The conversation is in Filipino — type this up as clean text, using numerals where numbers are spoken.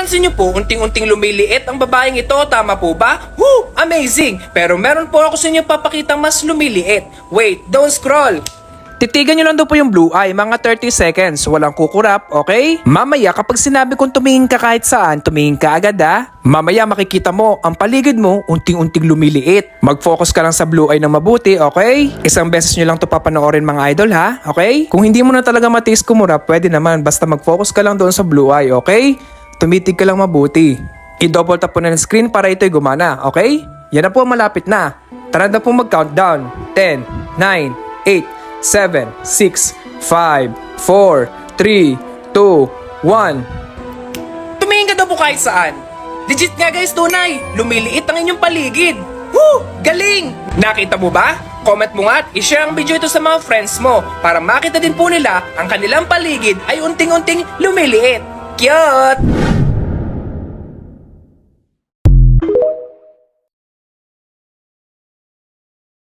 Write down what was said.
napapansin niyo po, unting-unting lumiliit ang babaeng ito, tama po ba? Woo! Amazing! Pero meron po ako sa inyo papakita mas lumiliit. Wait, don't scroll! Titigan nyo lang daw po yung blue eye, mga 30 seconds, walang kukurap, okay? Mamaya kapag sinabi kong tumingin ka kahit saan, tumingin ka agad ha? Mamaya makikita mo, ang paligid mo, unting-unting lumiliit. Mag-focus ka lang sa blue eye ng mabuti, okay? Isang beses nyo lang to papanoorin mga idol ha, okay? Kung hindi mo na talaga matiis kumurap, pwede naman, basta mag-focus ka lang doon sa blue eye, okay? Tumitig ka lang mabuti. I-double tap po na ng screen para ito'y gumana, okay? Yan na po, malapit na. Tara na po mag-countdown. 10, 9, 8, 7, 6, 5, 4, 3, 2, 1. Tumingin ka daw po kahit saan. Legit nga guys, tunay. Lumiliit ang inyong paligid. Woo! Galing! Nakita mo ba? Comment mo nga at i-share ang video ito sa mga friends mo para makita din po nila ang kanilang paligid ay unting-unting lumiliit. Cute!